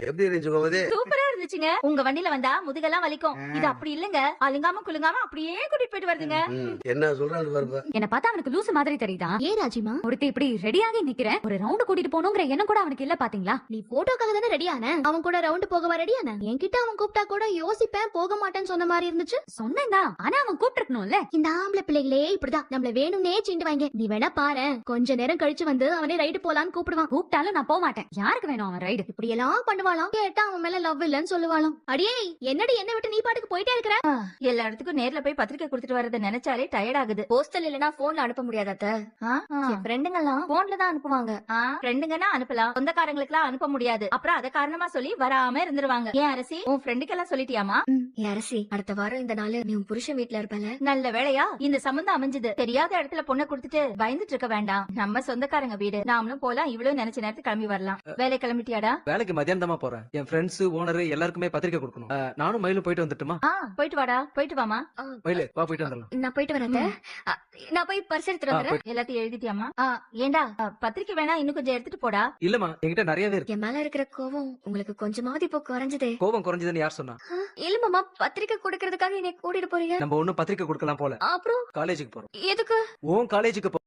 எப்படி இருந்துச்சு கோமதி? சூப்பரா இருந்துச்சுங்க. உங்க வண்டியில வந்தா முதுகெல்லாம் வலிக்கும். இது அப்படி இல்லங்க. அலுங்காம குலுங்காம அப்படியே கூட்டிட்டு போயிட்டு வருதுங்க. என்ன சொல்றான்னு பாருப்பா. என்ன பார்த்தா அவனுக்கு லூசு மாதிரி தெரியுதா? ஏன் ராஜிமா ஒருத்தி இப்படி ரெடியாகி நிக்கிறேன், ஒரு ரவுண்ட் கூட்டிட்டு போகணுங்கிற எண்ணம் கூட அவனுக்கு இல்ல பாத்தீங்களா? நீ போட்டோக்காக தானே ரெடியான? அவன் கூட ரவுண்ட் போகவா ரெடியான? என்கிட்ட அவன் கூப்பிட்டா கூட யோசிப்பேன், போக மாட்டேன்னு சொன்ன மாதிரி இருந்துச்சு. சொன்னேன்தான், ஆனா அவன் கூப்பிட்டுருக்கணும்ல. இந்த ஆம்பளை பிள்ளைகளே இப்படிதான் நம்மள வேணும்னே சீண்டு வாங்க. நீ வேணா பாரு, கொஞ்ச நேரம் கழிச்சு வந்து அவனே ரைடு போலான்னு கூப்பிடுவான். கூப்பிட்டாலும் நான் போக மாட்டேன். யாருக்கு வேணும் அவன் ரைடு? இப்படி எல்லாம் பண்ணுவாளாம். கேட்டா அவன் மேல லவ் இல்லன்னு சொல்லுவாளாம். அடியே என்னடி என்ன விட்டு நீ பாட்டுக்கு போயிட்டே இருக்கிற? எல்லா இடத்துக்கும் நேர்ல போய் பத்திரிக்கை கொடுத்துட்டு வரத நினைச்சாலே டயர்ட் ஆகுது. போஸ்டல் இல்லனா போன்ல அனுப்ப முடியாத அத்தை. என் ஃப்ரெண்டுங்க எல்லாம் போன்ல தான் அனுப்புவாங்க. ஃப்ரெண்டுங்கன்னா அனுப்பலாம், சொந்தக்காரங்களுக்கு எல்லாம் அனுப்ப முடியாது. அப்புறம் அத காரணமா சொல்லி வராம இருந்துருவாங்க. ஏன் அரசி, உன் ஃப்ரெண்டுக்கு எல்லாம் சொல்லிட்டியாமா? ஏன் அரசி, அடுத்த வாரம் இந்த நாள் நீ உன் புருஷன் வீட்ல இருப்பல. நல்ல வேளையா இந்த சம்பந்தம் அமைஞ்சது. தெரியாத இடத்துல பொண்ணை கொடுத்துட்டு பயந்துட்டு இருக்க வேண்டாம். நம்ம சொந்தக்காரங்க வீடு, நாமளும் போலாம். இவ்வளவு நினைச்ச நேரத்துக்கு கிளம்பி வரலாம். வேலை கிளம்பிட்டியாடா? வேலைக்கு மத்தியானமா போறேன். என் ஃப்ரெண்ட்ஸ் ஓனர் எல்லாருக்குமே பத்திரிக்கை கொடுக்கணும். நானும் மயிலும் போயிட்டு வந்துட்டுமா? போயிட்டு வாடா, போயிட்டு வாமா. மயிலு வா, போயிட்டு வந்துடலாம். நான் போயிட்டு வரேன் அத்தை. நான் போய் பர்ஸ் எடுத்துட்டு வந்துறேன். எல்லாத்தையும் எழுதிட்டியாமா? ஏண்டா பத்திரிக்கை வேணா இன்னும் கொஞ்சம் எடுத்துட்டு போடா. இல்லமா, என்கிட்ட நிறையவே இருக்கு. என் மேல இருக்கிற கோவம் உங்களுக்கு கொஞ்சமாவது இப்போ குறைஞ்சதே. கோபம் குறைஞ்சதுன்னு யார் சொன்னா? இல்ல மாமா, பத்திரிக்கை கொடுக்கறதுக்காக என்னை கூட்டிட்டு போறீங்க. நம்ம ஒண்ணும் பத்திரிக்கை கொடுக்கலாம் போல. அப்புறம் காலேஜுக்கு போறோம். எதுக்கு? உன் காலேஜுக்கு